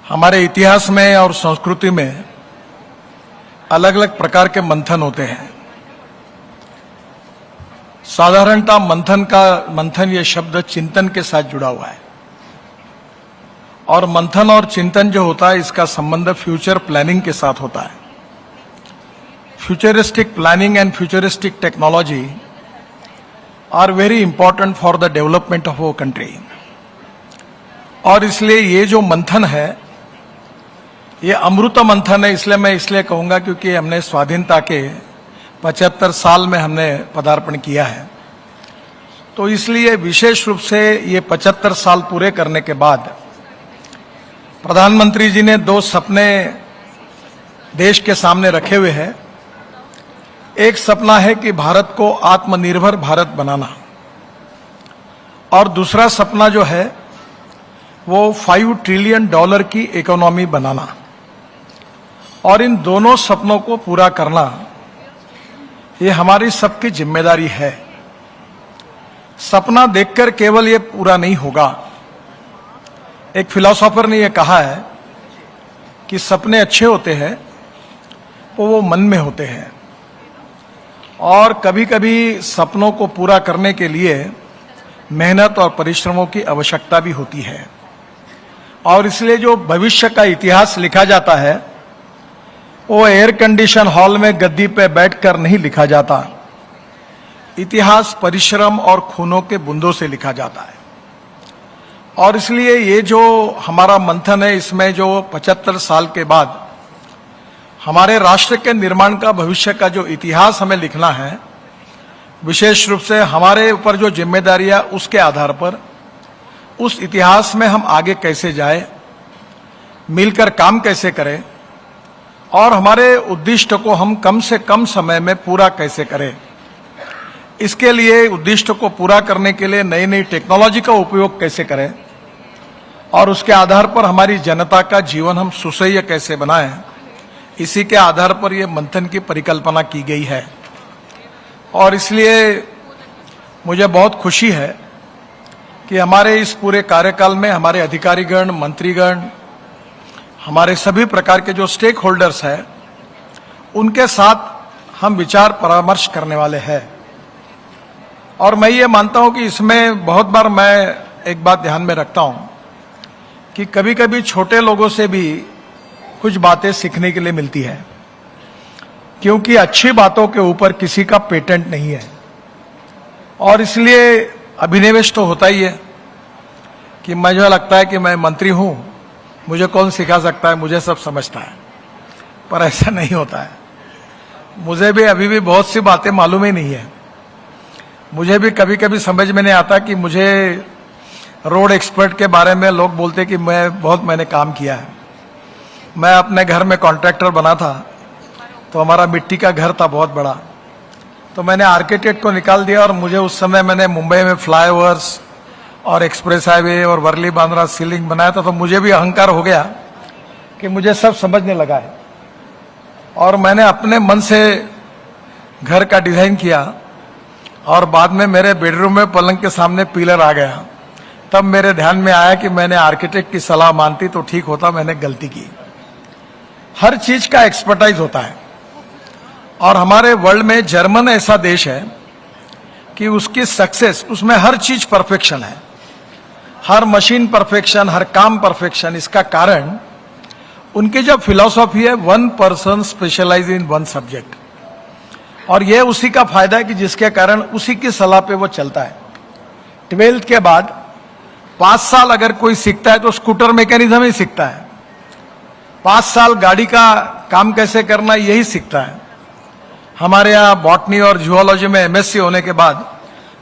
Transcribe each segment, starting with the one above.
हमारे इतिहास में और संस्कृति में अलग अलग प्रकार के मंथन होते हैं। साधारणतः मंथन ये शब्द चिंतन के साथ जुड़ा हुआ है और मंथन और चिंतन जो होता है इसका संबंध फ्यूचर प्लानिंग के साथ होता है। Futuristic planning and futuristic technology are very important for the development of our country. और इसलिए ये जो मंथन है ये अमृत मंथन है। इसलिए मैं कहूंगा क्योंकि हमने स्वाधीनता के 75 साल में हमने पदार्पण किया है, तो इसलिए विशेष रूप से ये 75 साल पूरे करने के बाद प्रधानमंत्री जी ने 2 सपने देश के सामने रखे हुए हैं। एक सपना है कि भारत को आत्मनिर्भर भारत बनाना और दूसरा सपना जो है वो $5 ट्रिलियन की इकोनॉमी बनाना। और इन दोनों सपनों को पूरा करना ये हमारी सबकी जिम्मेदारी है। सपना देखकर केवल ये पूरा नहीं होगा। एक फिलोसोफर ने ये कहा है कि सपने अच्छे होते हैं तो वो मन में होते हैं, और कभी कभी सपनों को पूरा करने के लिए मेहनत और परिश्रमों की आवश्यकता भी होती है। और इसलिए जो भविष्य का इतिहास लिखा जाता है वो एयर कंडीशन हॉल में गद्दी पे बैठकर नहीं लिखा जाता। इतिहास परिश्रम और खूनों के बूंदों से लिखा जाता है। और इसलिए ये जो हमारा मंथन है इसमें जो 75 साल के बाद हमारे राष्ट्र के निर्माण का भविष्य का जो इतिहास हमें लिखना है, विशेष रूप से हमारे ऊपर जो जिम्मेदारियां उसके आधार पर उस इतिहास में हम आगे कैसे जाएं, मिलकर काम कैसे करें और हमारे उद्दिष्ट को हम कम से कम समय में पूरा कैसे करें। इसके लिए उद्दिष्ट को पूरा करने के लिए नई नई टेक्नोलॉजी का उपयोग कैसे करें और उसके आधार पर हमारी जनता का जीवन हम सुसह्य कैसे बनाएं, इसी के आधार पर यह मंथन की परिकल्पना की गई है। और इसलिए मुझे बहुत खुशी है कि हमारे इस पूरे कार्यकाल में हमारे अधिकारीगण, मंत्रीगण, हमारे सभी प्रकार के जो स्टेक होल्डर्स हैं उनके साथ हम विचार परामर्श करने वाले हैं। और मैं ये मानता हूं कि इसमें बहुत बार मैं एक बात ध्यान में रखता हूं कि कभी कभी छोटे लोगों से भी कुछ बातें सीखने के लिए मिलती है, क्योंकि अच्छी बातों के ऊपर किसी का पेटेंट नहीं है। और इसलिए अभिनिवेश तो होता ही है कि मुझे लगता है कि मैं मंत्री हूं, मुझे कौन सिखा सकता है, मुझे सब समझता है। पर ऐसा नहीं होता है। मुझे भी अभी भी बहुत सी बातें मालूम ही नहीं है। मुझे भी कभी कभी समझ में नहीं आता कि मुझे रोड एक्सपर्ट के बारे में लोग बोलते कि मैंने काम किया है। मैं अपने घर में कॉन्ट्रैक्टर बना था, तो हमारा मिट्टी का घर था बहुत बड़ा, तो मैंने आर्किटेक्ट को निकाल दिया और मुझे उस समय मैंने मुंबई में फ्लाईओवर्स और एक्सप्रेस हाईवे और वर्ली बांद्रा सीलिंग बनाया था, तो मुझे भी अहंकार हो गया कि मुझे सब समझने लगा है। और मैंने अपने मन से घर का डिजाइन किया और बाद में मेरे बेडरूम में पलंग के सामने पिलर आ गया। तब मेरे ध्यान में आया कि मैंने आर्किटेक्ट की सलाह मानती तो ठीक होता, मैंने गलती की। हर चीज का एक्सपर्टाइज होता है। और हमारे वर्ल्ड में जर्मन ऐसा देश है कि उसकी सक्सेस, उसमें हर चीज परफेक्शन है, हर मशीन परफेक्शन, हर काम परफेक्शन। इसका कारण उनकी जो फिलॉसफी है, 1 पर्सन स्पेशलाइज इन 1 सब्जेक्ट। और यह उसी का फायदा है कि जिसके कारण उसी की सलाह पे वो चलता है। 12th के बाद 5 साल अगर कोई सीखता है तो स्कूटर मैकेनिज्म ही सीखता है। 5 साल गाड़ी का काम कैसे करना यही सीखता है। हमारे यहाँ बॉटनी और जूलॉजी में MSc होने के बाद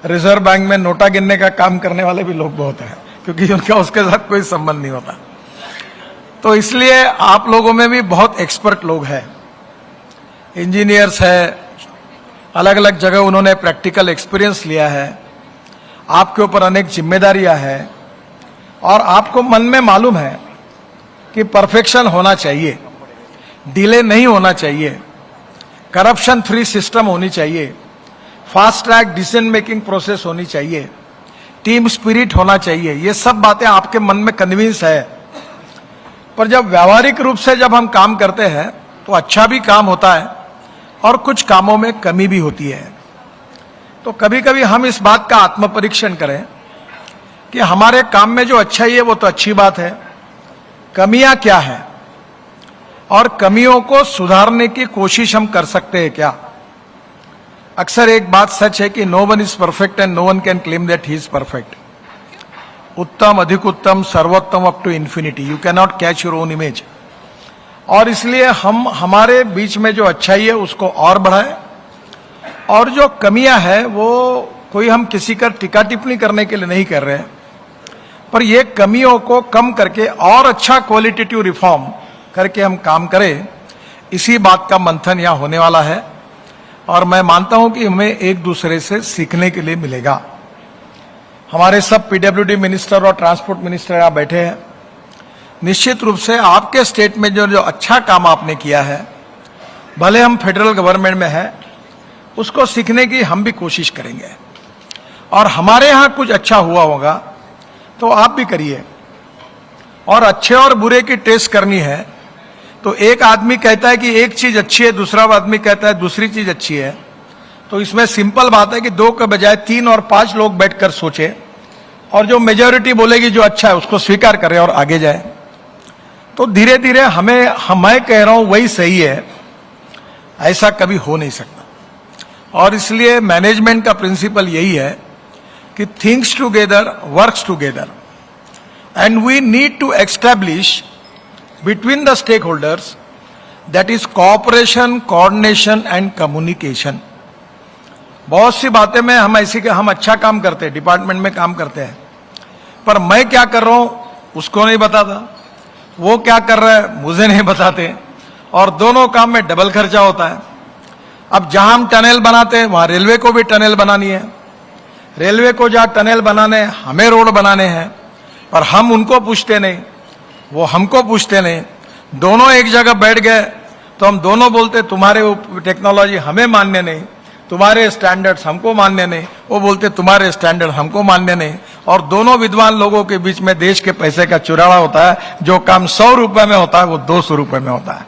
रिजर्व बैंक में नोटा गिनने का काम करने वाले भी लोग बहुत हैं, क्योंकि उनका उसके साथ कोई संबंध नहीं होता। तो इसलिए आप लोगों में भी बहुत एक्सपर्ट लोग हैं, इंजीनियर्स है, अलग अलग जगह उन्होंने प्रैक्टिकल एक्सपीरियंस लिया है। आपके ऊपर अनेक जिम्मेदारियां हैं और आपको मन में मालूम है कि परफेक्शन होना चाहिए, डिले नहीं होना चाहिए, करप्शन फ्री सिस्टम होनी चाहिए, fast track decision making process होनी चाहिए, टीम स्पिरिट होना चाहिए। ये सब बातें आपके मन में कन्विंस है। पर जब व्यावहारिक रूप से जब हम काम करते हैं तो अच्छा भी काम होता है और कुछ कामों में कमी भी होती है। तो कभी कभी हम इस बात का आत्मपरीक्षण करें कि हमारे काम में जो अच्छा ही है वो तो अच्छी बात है, कमियां क्या है और कमियों को सुधारने की कोशिश हम कर सकते हैं क्या। अक्सर एक बात सच है कि no one is perfect and no one can claim that he is perfect. उत्तम, अधिक उत्तम, सर्वोत्तम up to infinity, you can not catch your own image. और इसलिए हम हमारे बीच में जो अच्छाई है उसको और बढ़ाएं और जो कमियां हैं वो कोई हम किसी का टीका टिप्पणी करने के लिए नहीं कर रहे हैं, पर ये कमियों को कम करके और अच्छा क्वालिटेटिव रिफॉर्म करके हम काम करें, इसी बात का मंथन यहां होने वाला है। और मैं मानता हूं कि हमें एक दूसरे से सीखने के लिए मिलेगा। हमारे सब पीडब्ल्यूडी मिनिस्टर और ट्रांसपोर्ट मिनिस्टर यहां बैठे हैं। निश्चित रूप से आपके स्टेट में जो जो अच्छा काम आपने किया है, भले हम फेडरल गवर्नमेंट में हैं, उसको सीखने की हम भी कोशिश करेंगे। और हमारे यहां कुछ अच्छा हुआ होगा तो आप भी करिए। और अच्छे और बुरे की टेस्ट करनी है तो एक आदमी कहता है कि एक चीज अच्छी है, दूसरा आदमी कहता है दूसरी चीज अच्छी है, तो इसमें सिंपल बात है कि 2 के बजाय 3 और 5 लोग बैठकर सोचे और जो मेजॉरिटी बोलेगी जो अच्छा है उसको स्वीकार करें और आगे जाए। तो धीरे धीरे मैं कह रहा हूं वही सही है, ऐसा कभी हो नहीं सकता। और इसलिए मैनेजमेंट का प्रिंसिपल यही है कि thinks together, works together, and we need to establish between the stakeholders, that is cooperation, coordination and communication। बहुत सी बातें में हम ऐसी कि हम अच्छा काम करते हैं, डिपार्टमेंट में काम करते हैं, पर मैं क्या कर रहा हूं उसको नहीं बताता, वो क्या कर रहा है मुझे नहीं बताते, और दोनों काम में डबल खर्चा होता है। अब जहां हम टनल बनाते हैं वहां रेलवे को भी टनल बनानी है, रेलवे को जहां टनल बनाने हमें रोड बनाने हैं, पर हम उनको पूछते नहीं, वो हमको पूछते नहीं। दोनों एक जगह बैठ गए तो हम दोनों बोलते तुम्हारे टेक्नोलॉजी हमें मान्य नहीं, तुम्हारे स्टैंडर्ड्स हमको मान्य नहीं, वो बोलते तुम्हारे स्टैंडर्ड हमको मान्य नहीं, और दोनों विद्वान लोगों के बीच में देश के पैसे का चुराड़ा होता है। जो काम 100 रुपए में होता है वो 200 रुपए में होता है।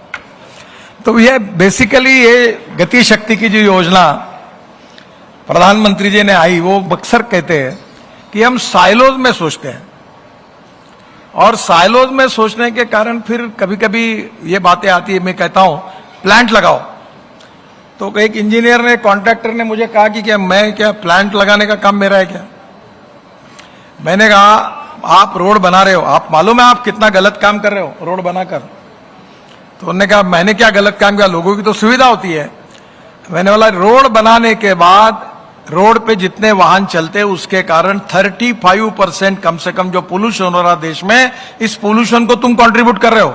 तो ये बेसिकली ये गति शक्ति की जो योजना प्रधानमंत्री जी ने आई, वो अक्सर कहते हैं कि हम साइलोज में सोचते हैं, और साइलोज में सोचने के कारण फिर कभी कभी ये बातें आती है। मैं कहता हूं प्लांट लगाओ, तो एक इंजीनियर ने, कॉन्ट्रैक्टर ने मुझे कहा कि क्या प्लांट लगाने का काम मेरा है क्या। मैंने कहा आप रोड बना रहे हो, आप मालूम है आप कितना गलत काम कर रहे हो रोड बनाकर। तो उन्होंने कहा मैंने क्या गलत काम किया, लोगों की तो सुविधा होती है। मैंने बोला रोड बनाने के बाद रोड पे जितने वाहन चलते हैं उसके कारण 35% कम से कम जो पोल्यूशन हो रहा देश में, इस पोल्यूशन को तुम कंट्रीब्यूट कर रहे हो,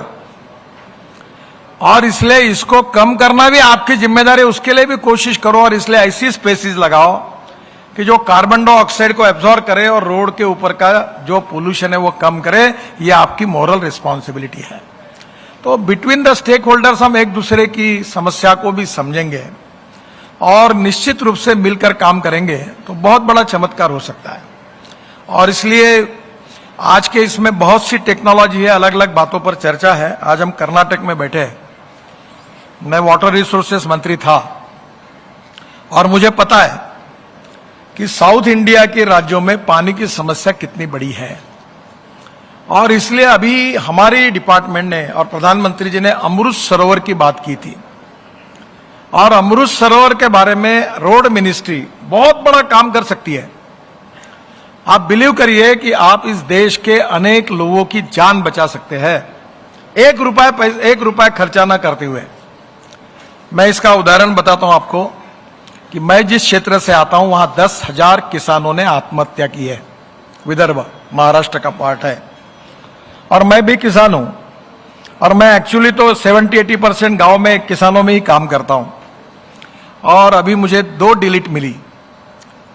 और इसलिए इसको कम करना भी आपकी जिम्मेदारी है, उसके लिए भी कोशिश करो। और इसलिए ऐसी स्पेसीज लगाओ कि जो कार्बन डाइऑक्साइड को एब्जॉर्ब करे और रोड के ऊपर का जो पोल्यूशन है वो कम करे। ये आपकी मॉरल रिस्पॉन्सिबिलिटी है। तो बिटवीन द स्टेक होल्डर्स हम एक दूसरे की समस्या को भी समझेंगे और निश्चित रूप से मिलकर काम करेंगे तो बहुत बड़ा चमत्कार हो सकता है। और इसलिए आज के इसमें बहुत सी टेक्नोलॉजी है, अलग अलग बातों पर चर्चा है। आज हम कर्नाटक में बैठे हैं, मैं वाटर रिसोर्सेस मंत्री था, और मुझे पता है कि साउथ इंडिया के राज्यों में पानी की समस्या कितनी बड़ी है। और इसलिए अभी हमारी डिपार्टमेंट ने और प्रधानमंत्री जी ने अमृत सरोवर की बात की थी, और अमृत सरोवर के बारे में रोड मिनिस्ट्री बहुत बड़ा काम कर सकती है। आप बिलीव करिए कि आप इस देश के अनेक लोगों की जान बचा सकते हैं, 1 रुपए खर्चा ना करते हुए। मैं इसका उदाहरण बताता हूं आपको कि मैं जिस क्षेत्र से आता हूं वहां 10,000 किसानों ने आत्महत्या की है। विदर्भ महाराष्ट्र का पार्ट है, और मैं भी किसान हूं, और मैं एक्चुअली तो 70-80% गांव में किसानों में ही काम करता हूं। और अभी मुझे 2 डिलीट मिली,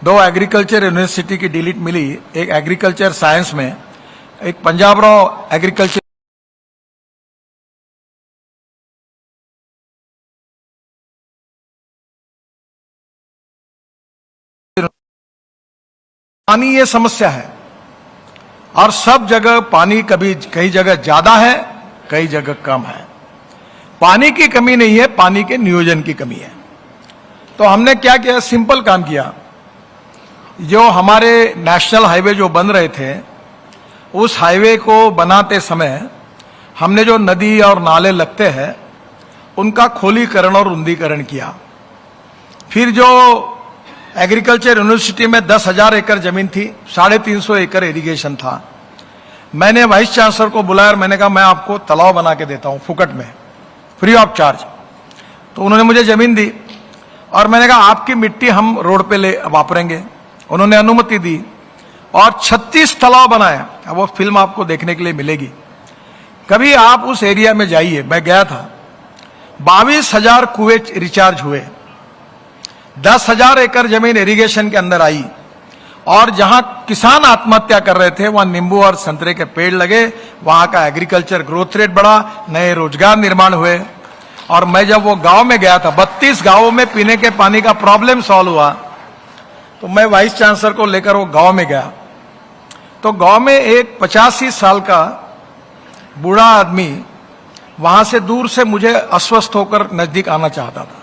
2 एग्रीकल्चर यूनिवर्सिटी की डिलीट मिली, एक एग्रीकल्चर साइंस में, एक पंजाब राव एग्रीकल्चर पानी ये समस्या है, और सब जगह पानी कभी कई जगह ज्यादा है कई जगह कम है। पानी की कमी नहीं है, पानी के नियोजन की कमी है। तो हमने क्या किया, सिंपल काम किया। जो हमारे नेशनल हाईवे जो बन रहे थे, उस हाईवे को बनाते समय हमने जो नदी और नाले लगते हैं उनका खोलीकरण और रुंदीकरण किया। फिर जो एग्रीकल्चर यूनिवर्सिटी में 10,000 एकड़ जमीन थी, 350 एकड़ इरिगेशन था, मैंने वाइस चांसलर को बुलाया और मैंने कहा मैं आपको तालाब बना के देता हूं फुकट में, फ्री ऑफ चार्ज। तो उन्होंने मुझे जमीन दी और मैंने कहा आपकी मिट्टी हम रोड पे ले वापरेंगे। उन्होंने अनुमति दी और 36 तालाब बनाए। अब वो फिल्म आपको देखने के लिए मिलेगी, कभी आप उस एरिया में जाइए। मैं गया था, 22,000 कुएं रिचार्ज हुए, 10,000 एकड़ जमीन इरिगेशन के अंदर आई और जहां किसान आत्महत्या कर रहे थे वहां नींबू और संतरे के पेड़ लगे, वहां का एग्रीकल्चर ग्रोथ रेट बढ़ा, नए रोजगार निर्माण हुए। और मैं जब वो गांव में गया था, 32 गांवों में पीने के पानी का प्रॉब्लम सॉल्व हुआ, तो मैं वाइस चांसलर को लेकर वो गांव में गया। तो गांव में एक 85 साल का बूढ़ा आदमी वहां से दूर से मुझे अस्वस्थ होकर नजदीक आना चाहता था।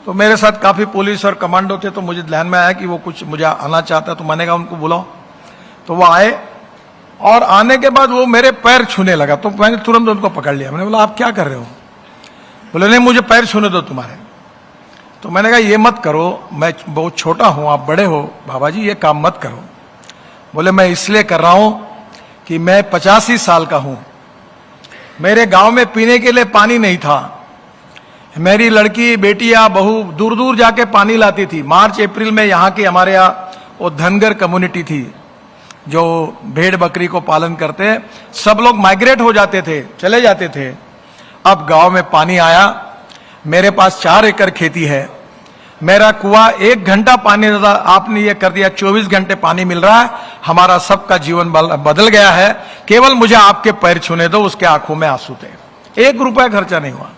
तो मेरे साथ काफी पुलिस और कमांडो थे, तो मुझे ध्यान में आया कि वो कुछ मुझे आना चाहता है। तो मैंने कहा उनको बुलाओ। तो वो आए और आने के बाद वो मेरे पैर छूने लगा। तो मैंने तुरंत उनको पकड़ लिया। मैंने बोला आप क्या कर रहे हो? बोले नहीं मुझे पैर छूने दो तुम्हारे। तो मैंने कहा ये मत करो, मैं बहुत छोटा हूं, आप बड़े हो बाबा जी, ये काम मत करो। बोले मैं इसलिए कर रहा हूं कि मैं 85 साल का हूं, मेरे गांव में पीने के लिए पानी नहीं था। मेरी लड़की बेटियां बहू दूर दूर जाके पानी लाती थी। मार्च अप्रैल में यहाँ की हमारे यहाँ वो धनगर कम्युनिटी थी जो भेड़ बकरी को पालन करते, सब लोग माइग्रेट हो जाते थे, चले जाते थे। अब गांव में पानी आया, मेरे पास 4 एकड़ खेती है, मेरा कुआं 1 घंटा पानी देता, आपने ये कर दिया 24 घंटे पानी मिल रहा है। हमारा सबका जीवन बदल गया है, केवल मुझे आपके पैर छूने दो। उसके आंखों में आंसू थे, 1 रुपया खर्चा नहीं हुआ।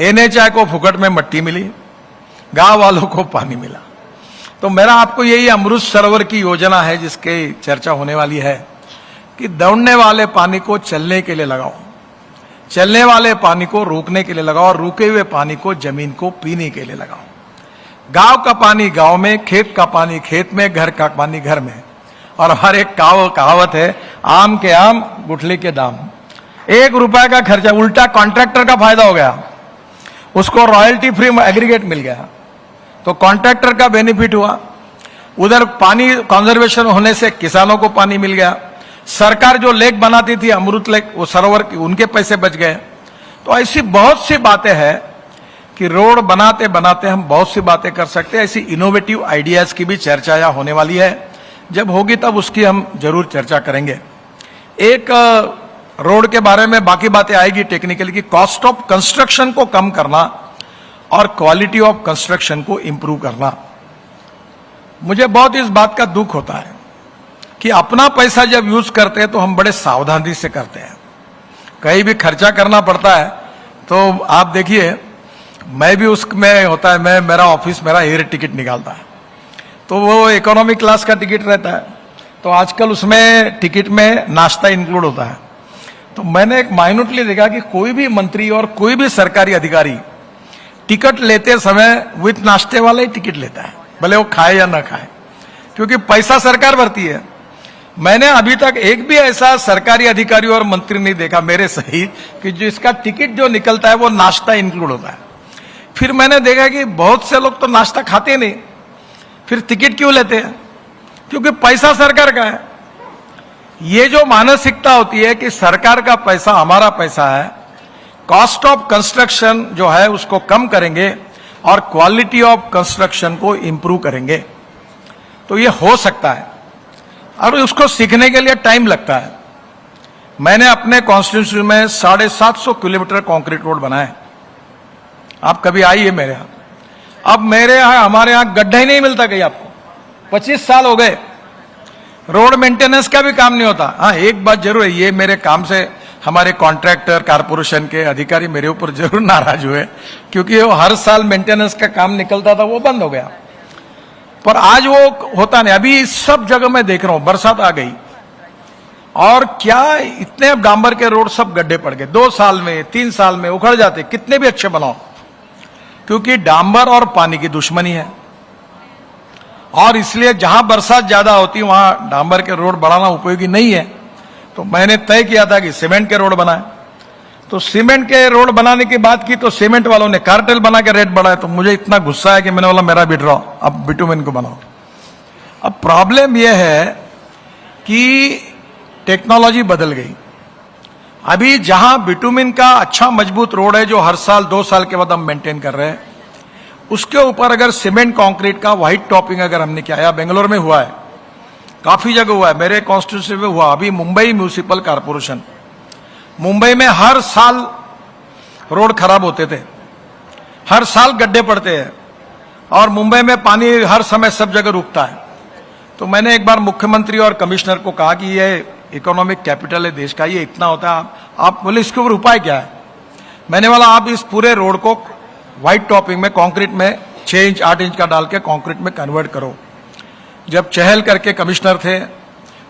NHI को फुकट में मट्टी मिली, गांव वालों को पानी मिला। तो मेरा आपको यही अमृत सरोवर की योजना है जिसकी चर्चा होने वाली है कि दौड़ने वाले पानी को चलने के लिए लगाओ, चलने वाले पानी को रोकने के लिए लगाओ और रुके हुए पानी को जमीन को पीने के लिए लगाओ। गांव का पानी गांव में, खेत का पानी खेत में, घर का पानी घर में। और हर एक कहावत है, आम के आम गुठली के दाम। 1 रुपया का खर्चा, उल्टा कॉन्ट्रैक्टर का फायदा हो गया, उसको रॉयल्टी फ्री एग्रीगेट मिल गया, तो कॉन्ट्रैक्टर का बेनिफिट हुआ। उधर पानी कंजर्वेशन होने से किसानों को पानी मिल गया। सरकार जो लेक बनाती थी, अमृत लेक, वो सरोवर, उनके पैसे बच गए। तो ऐसी बहुत सी बातें हैं कि रोड बनाते बनाते हम बहुत सी बातें कर सकते हैं। ऐसी इनोवेटिव आइडियाज की भी चर्चा यहाँ होने वाली है, जब होगी तब उसकी हम जरूर चर्चा करेंगे। एक रोड के बारे में बाकी बातें आएगी टेक्निकली, कि कॉस्ट ऑफ कंस्ट्रक्शन को कम करना और क्वालिटी ऑफ कंस्ट्रक्शन को इंप्रूव करना। मुझे बहुत इस बात का दुख होता है कि अपना पैसा जब यूज करते हैं तो हम बड़े सावधानी से करते हैं, कहीं भी खर्चा करना पड़ता है। तो आप देखिए, मैं भी उसमें होता है, मेरा ऑफिस मेरा एयर टिकट निकालता है, तो वो इकोनॉमी क्लास का टिकट रहता है, तो आजकल उसमें टिकट में नाश्ता इंक्लूड होता है। तो मैंने एक माइन्यूटली देखा कि कोई भी मंत्री और कोई भी सरकारी अधिकारी टिकट लेते समय विथ नाश्ते वाला ही टिकट लेता है, भले वो खाए या ना खाए, क्योंकि पैसा सरकार भरती है। मैंने अभी तक एक भी ऐसा सरकारी अधिकारी और मंत्री नहीं देखा मेरे सहित कि जिसका टिकट जो निकलता है वो नाश्ता इंक्लूड होता है। फिर मैंने देखा कि बहुत से लोग तो नाश्ता खाते नहीं, फिर टिकट क्यों लेते हैं? क्योंकि पैसा सरकार का है। ये जो मानसिकता होती है कि सरकार का पैसा हमारा पैसा है, कॉस्ट ऑफ कंस्ट्रक्शन जो है उसको कम करेंगे और क्वालिटी ऑफ कंस्ट्रक्शन को इंप्रूव करेंगे, तो ये हो सकता है। और उसको सीखने के लिए टाइम लगता है। मैंने अपने कॉन्स्टिट्यूंसी में 750 किलोमीटर कंक्रीट रोड बनाए। आप कभी आइए मेरे यहाँ, अब मेरे यहाँ, हमारे यहाँ गड्ढा ही नहीं मिलता कहीं आपको। 25 साल हो गए, रोड मेंटेनेंस का भी काम नहीं होता। हाँ, एक बात जरूर है, ये मेरे काम से हमारे कॉन्ट्रैक्टर, कारपोरेशन के अधिकारी मेरे ऊपर जरूर नाराज हुए, क्योंकि वो हर साल मेंटेनेंस का काम निकलता था, वो बंद हो गया। पर आज वो होता नहीं। अभी सब जगह मैं देख रहा हूं, बरसात आ गई, और क्या इतने अब डांबर के रोड सब गड्ढे पड़ गए, 2 साल में 3 साल में उखड़ जाते, कितने भी अच्छे बनाओ, क्योंकि डांबर और पानी की दुश्मनी है। और इसलिए जहां बरसात ज्यादा होती वहां डांबर के रोड बढ़ाना उपयोगी नहीं है। तो मैंने तय किया था कि सीमेंट के रोड बनाए। तो सीमेंट के रोड बनाने की बात की तो सीमेंट वालों ने कार्टेल बना के रेट बढ़ाए। तो मुझे इतना गुस्सा है कि मैंने बोला मेरा विड्रॉ, अब बिटुमेन को बनाओ। अब प्रॉब्लम यह है कि टेक्नोलॉजी बदल गई। अभी जहां बिटुमिन का अच्छा मजबूत रोड है जो हर साल 2 साल के बाद हम मेंटेन कर रहे हैं, उसके ऊपर अगर सीमेंट कंक्रीट का व्हाइट टॉपिंग अगर हमने किया है, बेंगलोर में हुआ है, काफी जगह हुआ है, मेरे कॉन्स्टिट्यूंसी में हुआ, अभी मुंबई म्यूनिसिपल कॉर्पोरेशन, मुंबई में हर साल रोड खराब होते थे, हर साल गड्ढे पड़ते हैं और मुंबई में पानी हर समय सब जगह रुकता है। तो मैंने एक बार मुख्यमंत्री और कमिश्नर को कहा कि ये इकोनॉमिक कैपिटल है देश का, ये इतना होता है, आप बोले इसके ऊपर उपाय क्या है? मैंने बोला आप इस पूरे रोड को व्हाइट टॉपिंग में कंक्रीट में 6 इंच 8 इंच का डाल के कंक्रीट में कन्वर्ट करो। जब चहल करके कमिश्नर थे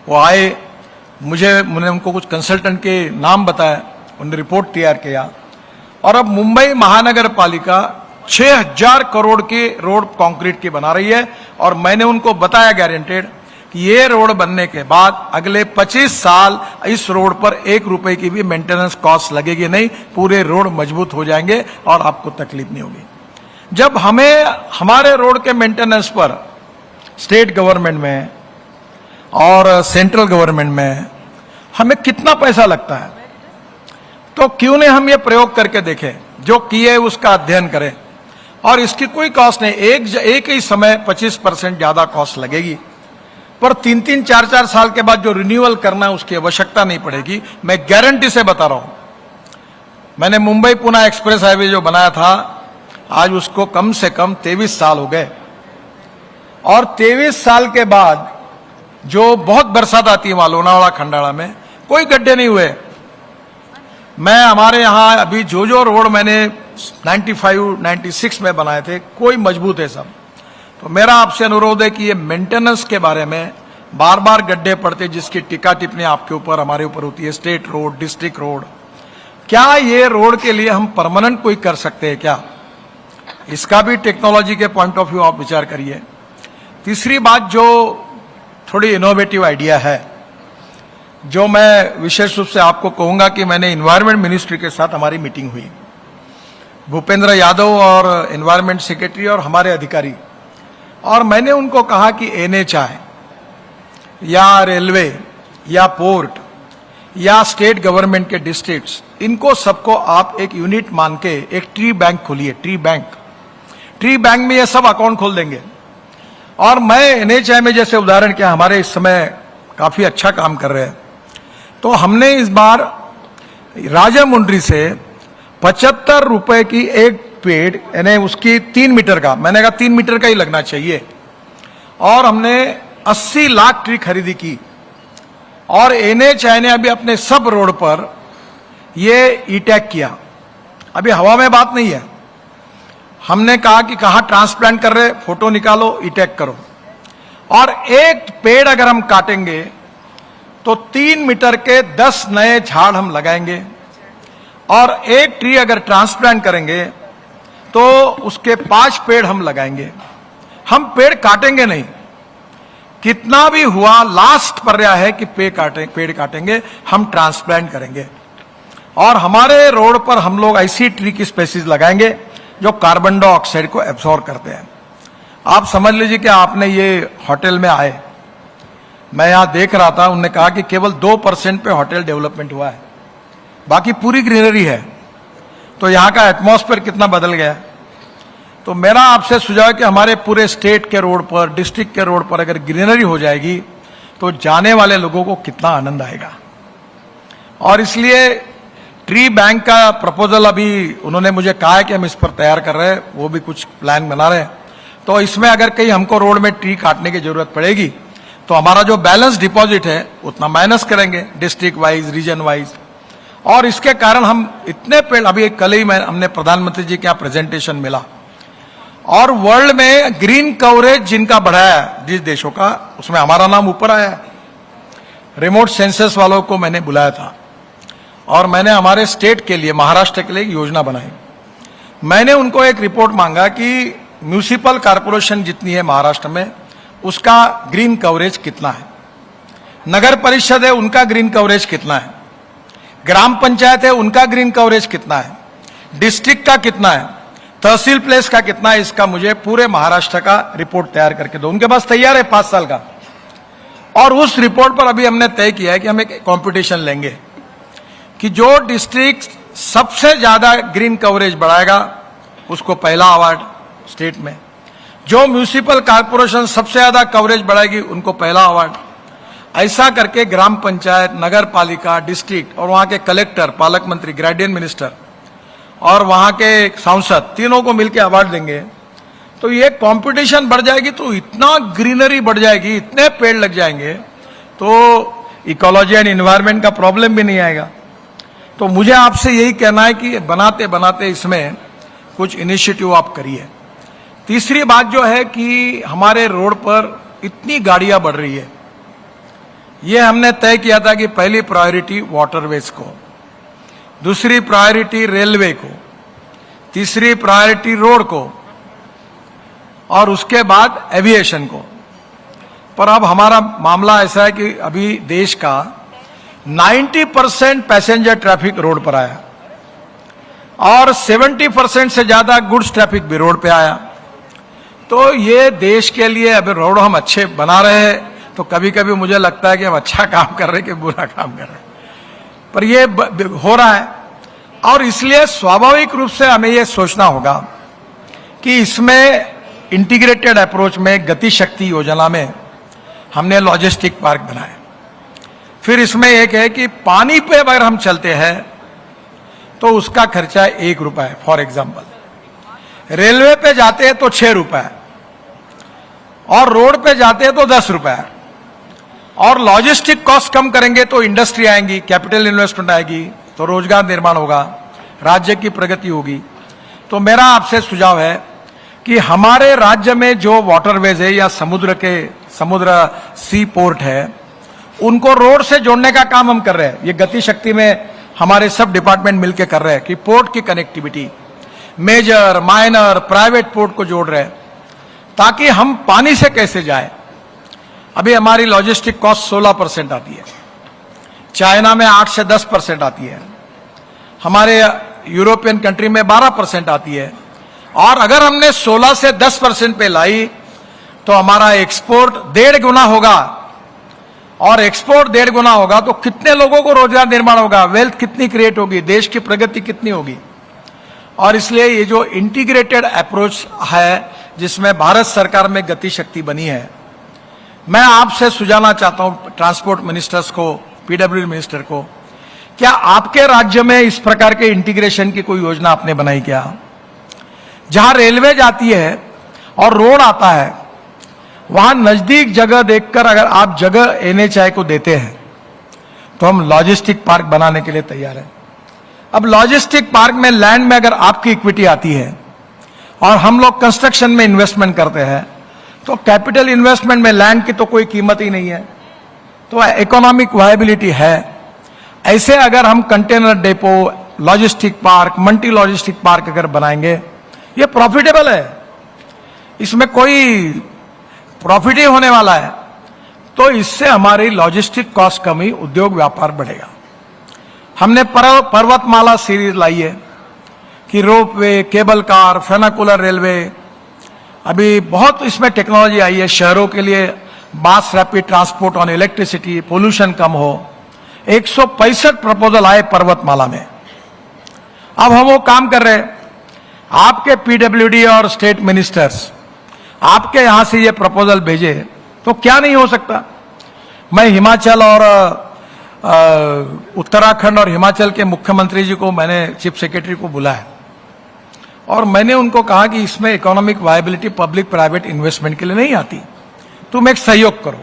वो आए, मैंने उनको कुछ कंसल्टेंट के नाम बताया, उन्होंने रिपोर्ट तैयार किया और अब मुंबई महानगर पालिका 6000 करोड़ की रोड कंक्रीट की बना रही है। और मैंने उनको बताया गारंटेड कि ये रोड बनने के बाद अगले 25 साल इस रोड पर 1 रुपए की भी मेंटेनेंस कॉस्ट लगेगी नहीं, पूरे रोड मजबूत हो जाएंगे और आपको तकलीफ नहीं होगी। जब हमें हमारे रोड के मेंटेनेंस पर स्टेट गवर्नमेंट में और सेंट्रल गवर्नमेंट में हमें कितना पैसा लगता है, तो क्यों नहीं हम ये प्रयोग करके देखें, जो किए उसका अध्ययन करें। और इसकी कोई कॉस्ट नहीं, एक ही समय 25% ज्यादा कॉस्ट लगेगी, पर 3-3 4-4 साल के बाद जो रिन्यूअल करना है उसकी आवश्यकता नहीं पड़ेगी। मैं गारंटी से बता रहा हूं, मैंने मुंबई पुणे एक्सप्रेस हाईवे जो बनाया था, आज उसको कम से कम 23 साल हो गए और 23 साल के बाद जो बहुत बरसात आती है वहां लोनावाड़ा खंडाला में कोई गड्ढे नहीं हुए। मैं हमारे यहां अभी जो रोड मैंने 95-96 में बनाए थे, कोई मजबूत है सब। तो मेरा आपसे अनुरोध है कि ये मेंटेनेंस के बारे में, बार बार गड्ढे पड़ते जिसकी टीका टिप्पणी आपके ऊपर हमारे ऊपर होती है, स्टेट रोड डिस्ट्रिक्ट रोड, क्या ये रोड के लिए हम परमानेंट कोई कर सकते हैं क्या? इसका भी टेक्नोलॉजी के पॉइंट ऑफ व्यू आप विचार करिए। तीसरी बात जो थोड़ी इनोवेटिव आइडिया है, जो मैं विशेष रूप से आपको कहूंगा कि मैंने एनवायरमेंट मिनिस्ट्री के साथ हमारी मीटिंग हुई, भूपेंद्र यादव और एनवायरमेंट सेक्रेटरी और हमारे अधिकारी, और मैंने उनको कहा कि एनएचआई या रेलवे या पोर्ट या स्टेट गवर्नमेंट के डिस्ट्रिक्ट्स, इनको सबको आप एक यूनिट मान के एक ट्री बैंक खोलिए, ट्री बैंक में ये सब अकाउंट खोल देंगे। और मैं एनएचआई में जैसे उदाहरण किया, हमारे इस समय काफी अच्छा काम कर रहे हैं, तो हमने इस बार राजामुंड्री से 75 रुपए की एक पेड़, यानी उसकी 3 मीटर का, मैंने कहा 3 मीटर का ही लगना चाहिए, और हमने 80 लाख ट्री खरीदी की। और एनएचआई ने अभी अपने सब रोड पर ये ई टैग किया, अभी हवा में बात नहीं है। हमने कहा कि कहां ट्रांसप्लांट कर रहे, फोटो निकालो, ई टैग करो, और एक पेड़ अगर हम काटेंगे तो 3 मीटर के 10 नए झाड़ हम लगाएंगे, और एक ट्री अगर ट्रांसप्लांट करेंगे तो उसके 5 पेड़ हम लगाएंगे। हम पेड़ काटेंगे नहीं, कितना भी हुआ लास्ट पर रहा है कि पेड़ काटेंगे, हम ट्रांसप्लांट करेंगे। और हमारे रोड पर हम लोग ऐसी ट्री की स्पेसीज लगाएंगे जो कार्बन डाइऑक्साइड को एब्सॉर्ब करते हैं। आप समझ लीजिए कि आपने ये होटल में आए, मैं यहां देख रहा था, उन्होंने कहा कि केवल 2% पे होटल डेवलपमेंट हुआ है, बाकी पूरी ग्रीनरी है। तो यहां का एटमॉस्फेयर कितना बदल गया। तो मेरा आपसे सुझाव है कि हमारे पूरे स्टेट के रोड पर, डिस्ट्रिक्ट के रोड पर अगर ग्रीनरी हो जाएगी तो जाने वाले लोगों को कितना आनंद आएगा। और इसलिए ट्री बैंक का प्रपोजल अभी उन्होंने मुझे कहा है कि हम इस पर तैयार कर रहे हैं, वो भी कुछ प्लान बना रहे हैं। तो इसमें अगर कहीं हमको रोड में ट्री काटने की जरूरत पड़ेगी तो हमारा जो बैलेंस डिपॉजिट है उतना माइनस करेंगे डिस्ट्रिक्ट वाइज, रीजन वाइज। और इसके कारण हम इतने पेड़, अभी कल ही हमने प्रधानमंत्री जी के यहाँ प्रेजेंटेशन मिला, और वर्ल्ड में ग्रीन कवरेज जिनका बढ़ाया है जिस देशों का, उसमें हमारा नाम ऊपर आया है। रिमोट सेंसस वालों को मैंने बुलाया था और मैंने हमारे स्टेट के लिए, महाराष्ट्र के लिए एक योजना बनाई। मैंने उनको एक रिपोर्ट मांगा कि म्यूनिसिपल कॉर्पोरेशन जितनी है महाराष्ट्र में, उसका ग्रीन कवरेज कितना है, नगर परिषद है उनका ग्रीन कवरेज कितना है, ग्राम पंचायत है उनका ग्रीन कवरेज कितना है, डिस्ट्रिक्ट का कितना है, तहसील प्लेस का कितना है। इसका मुझे पूरे महाराष्ट्र का रिपोर्ट तैयार करके दो। उनके पास तैयार है 5 साल का, और उस रिपोर्ट पर अभी हमने तय किया है कि हम एक कंपटीशन लेंगे कि जो डिस्ट्रिक्ट सबसे ज्यादा ग्रीन कवरेज बढ़ाएगा उसको पहला अवार्ड स्टेट में, जो म्यूनिसिपल कॉर्पोरेशन सबसे ज्यादा कवरेज बढ़ाएगी उनको पहला अवार्ड। ऐसा करके ग्राम पंचायत, नगर पालिका, डिस्ट्रिक्ट और वहां के कलेक्टर, पालक मंत्री, ग्रेडियंट मिनिस्टर और वहां के सांसद, तीनों को मिलकर अवार्ड देंगे। तो ये कंपटीशन बढ़ जाएगी तो इतना ग्रीनरी बढ़ जाएगी, इतने पेड़ लग जाएंगे तो इकोलॉजी एंड एनवायरनमेंट का प्रॉब्लम भी नहीं आएगा। तो मुझे आपसे यही कहना है कि बनाते बनाते इसमें कुछ इनिशिएटिव आप करिए। तीसरी बात जो है कि हमारे रोड पर इतनी गाड़ियां बढ़ रही है, ये हमने तय किया था कि पहली प्रायोरिटी वाटरवेज को, दूसरी प्रायोरिटी रेलवे को, तीसरी प्रायोरिटी रोड को और उसके बाद एविएशन को। पर अब हमारा मामला ऐसा है कि अभी देश का 90% पैसेंजर ट्रैफिक रोड पर आया और 70% से ज्यादा गुड्स ट्रैफिक भी रोड पे आया। तो ये देश के लिए अभी रोड हम अच्छे बना रहे हैं तो कभी कभी मुझे लगता है कि हम अच्छा काम कर रहे हैं कि बुरा काम कर रहे हैं, पर ये हो रहा है। और इसलिए स्वाभाविक रूप से हमें ये सोचना होगा कि इसमें इंटीग्रेटेड अप्रोच में गति शक्ति योजना में हमने लॉजिस्टिक पार्क बनाए। फिर इसमें एक है कि पानी पे अगर हम चलते हैं तो उसका खर्चा 1 रुपया है, फॉर एग्जाम्पल। रेलवे पे जाते हैं तो 6 रुपया और रोड पे जाते हैं तो 10 रुपया। और लॉजिस्टिक कॉस्ट कम करेंगे तो इंडस्ट्री आएंगी, कैपिटल इन्वेस्टमेंट आएगी, तो रोजगार निर्माण होगा, राज्य की प्रगति होगी। तो मेरा आपसे सुझाव है कि हमारे राज्य में जो वाटरवेज है या समुद्र सी पोर्ट है, उनको रोड से जोड़ने का काम हम कर रहे हैं। ये गति शक्ति में हमारे सब डिपार्टमेंट मिलकर कर रहे हैं कि पोर्ट की connectivity, major, minor, private port को जोड़ रहे हैं ताकि हम पानी से कैसे जाए। अभी हमारी लॉजिस्टिक कॉस्ट 16% आती है, चाइना में 8 से 10% आती है, हमारे यूरोपियन कंट्री में 12% आती है। और अगर हमने 16 से 10% पे लाई तो हमारा एक्सपोर्ट 1.5 गुना होगा, और एक्सपोर्ट 1.5 गुना होगा तो कितने लोगों को रोजगार निर्माण होगा, वेल्थ कितनी क्रिएट होगी, देश की प्रगति कितनी होगी। और इसलिए ये जो इंटीग्रेटेड अप्रोच है जिसमें भारत सरकार में गति शक्ति बनी है, मैं आपसे सुझाना चाहता हूं ट्रांसपोर्ट मिनिस्टर्स को, पीडब्ल्यूडी मिनिस्टर को, क्या आपके राज्य में इस प्रकार के इंटीग्रेशन की कोई योजना आपने बनाई क्या? जहां रेलवे जाती है और रोड आता है, वहां नजदीक जगह देखकर अगर आप जगह एनएचआई को देते हैं तो हम लॉजिस्टिक पार्क बनाने के लिए तैयार हैं। अब लॉजिस्टिक पार्क में लैंड में अगर आपकी इक्विटी आती है और हम लोग कंस्ट्रक्शन में इन्वेस्टमेंट करते हैं तो कैपिटल इन्वेस्टमेंट में लैंड की तो कोई कीमत ही नहीं है, तो इकोनॉमिक वायबिलिटी है। ऐसे अगर हम container depot, logistic park, multi logistic park अगर बनाएंगे, ये प्रॉफिटेबल है, इसमें कोई प्रॉफिट ही होने वाला है। तो इससे हमारी लॉजिस्टिक कॉस्ट कम ही, उद्योग व्यापार बढ़ेगा। हमने पर्वतमाला सीरीज लाई है कि ropeway, cable car, funicular railway, अभी बहुत इसमें टेक्नोलॉजी आई है शहरों के लिए, mass rapid transport on electricity, pollution कम हो। 165 प्रपोजल आए पर्वतमाला में। अब हम वो काम कर रहे हैं। आपके पीडब्ल्यूडी और स्टेट मिनिस्टर्स आपके यहां से ये प्रपोजल भेजे तो क्या नहीं हो सकता। मैं हिमाचल और उत्तराखंड और हिमाचल के मुख्यमंत्री जी को मैंने चीफ सेक्रेटरी को बुलाया और मैंने उनको कहा कि इसमें economic viability public private investment के लिए नहीं आती, तुम एक सहयोग करो।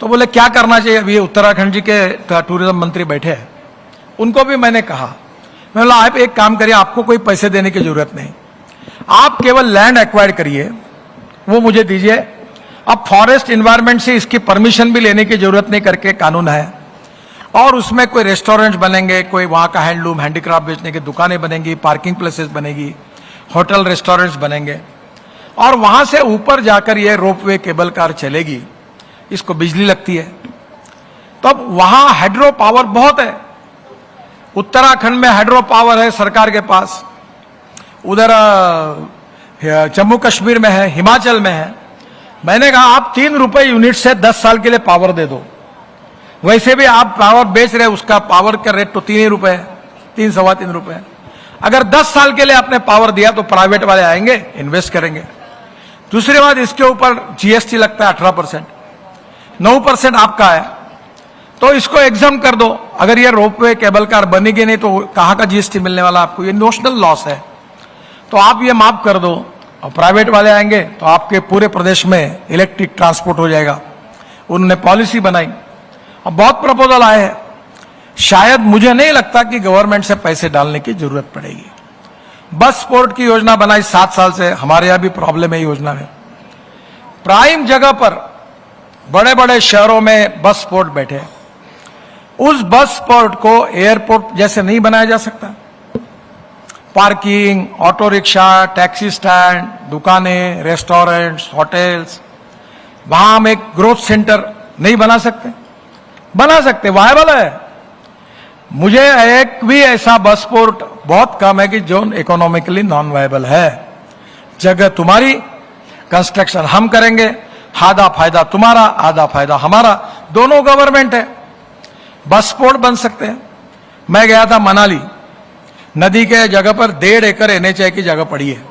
तो बोले क्या करना चाहिए। अभी उत्तराखंड जी के टूरिज्म मंत्री बैठे हैं, उनको भी मैंने कहा, मैं बोला आप एक काम करिए, आपको कोई पैसे देने की जरूरत नहीं, आप केवल लैंड एक्वायर करिए, वो मुझे दीजिए, अब फॉरेस्ट एनवायरनमेंट से इसकी परमिशन भी लेने की जरूरत नहीं करके कानून है, और उसमें कोई रेस्टोरेंट बनेंगे, कोई वहां का हैंडलूम हैंडीक्राफ्ट बेचने की दुकानें बनेंगी, पार्किंग प्लेसेस बनेगी, होटल रेस्टोरेंट्स बनेंगे, और वहां से ऊपर जाकर ये रोपवे केबल कार चलेगी, इसको बिजली लगती है। तो अब वहां हाइड्रो पावर बहुत है, उत्तराखंड में हाइड्रो पावर है सरकार के पास, उधर जम्मू कश्मीर में है, हिमाचल में है। मैंने कहा आप 3 रुपए यूनिट से 10 साल के लिए पावर दे दो, वैसे भी आप पावर बेच रहे, उसका पावर का रेट तो 3 ही रुपए है, 3 सवा 3 रुपए। अगर 10 साल के लिए आपने पावर दिया तो प्राइवेट वाले आएंगे, इन्वेस्ट करेंगे। दूसरी बात, इसके ऊपर जीएसटी लगता है 18%, 9% आपका है, तो इसको एग्जाम कर दो। अगर ये रोपवे केबल कार बनेगी नहीं तो कहां का जीएसटी मिलने वाला आपको, ये नोशनल लॉस है। तो आप ये माफ कर दो और प्राइवेट वाले आएंगे तो आपके पूरे प्रदेश में इलेक्ट्रिक ट्रांसपोर्ट हो जाएगा। उन्होंने पॉलिसी बनाई और बहुत प्रपोजल आए हैं। शायद मुझे नहीं लगता कि गवर्नमेंट से पैसे डालने की जरूरत पड़ेगी। बस पोर्ट की योजना बनाई 7 साल से, हमारे यहां भी प्रॉब्लम है योजना में। प्राइम जगह पर बड़े बड़े शहरों में बस पोर्ट बैठे, उस बस पोर्ट को एयरपोर्ट जैसे नहीं बनाया जा सकता? Parking, auto rickshaw, taxi stand, दुकानें, रेस्टोरेंट्स, होटल्स, वहां हम एक ग्रोथ सेंटर नहीं बना सकते? बना सकते, वायबल है। मुझे एक भी ऐसा बस पोर्ट बहुत कम है कि जो इकोनॉमिकली नॉन वायबल है। जगह तुम्हारी, कंस्ट्रक्शन हम करेंगे, आधा फायदा तुम्हारा, आधा फायदा हमारा, दोनों गवर्नमेंट है। बस पोर्ट बन सकते हैं। मैं गया था मनाली, नदी के जगह पर 1.5 एकड़ एनएचआई की जगह पड़ी है।